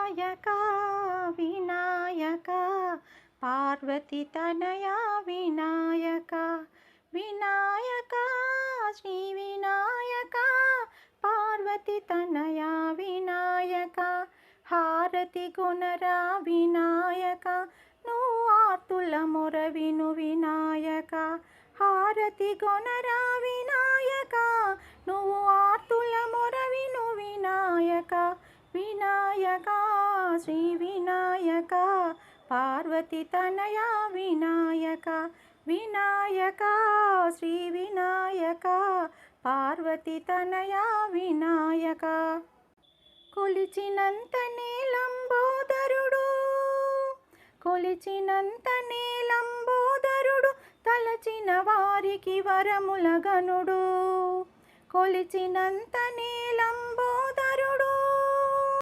వినాయక వినాయక పార్వతి తనయా వినాయక వినాయక శ్రీ వినాయక పార్వతి తనయా వినాయక హారతి గుణరా వినాయక నువ్వు ఆర్తుల మొర విను వినాయక హారతి గుణరా వినాయక నువ్వు ఆర్తుల మొర విను వినాయక వినాయక శ్రీ వినాయక పార్వతి తనయా వినాయక వినాయక శ్రీ వినాయక పార్వతి తనయా వినాయక కొలిచినంతనే లంబోదరుడు కొలిచినంతనే లంబోదరుడు తలచిన వారికి వరముల గనుడు కొలిచినంత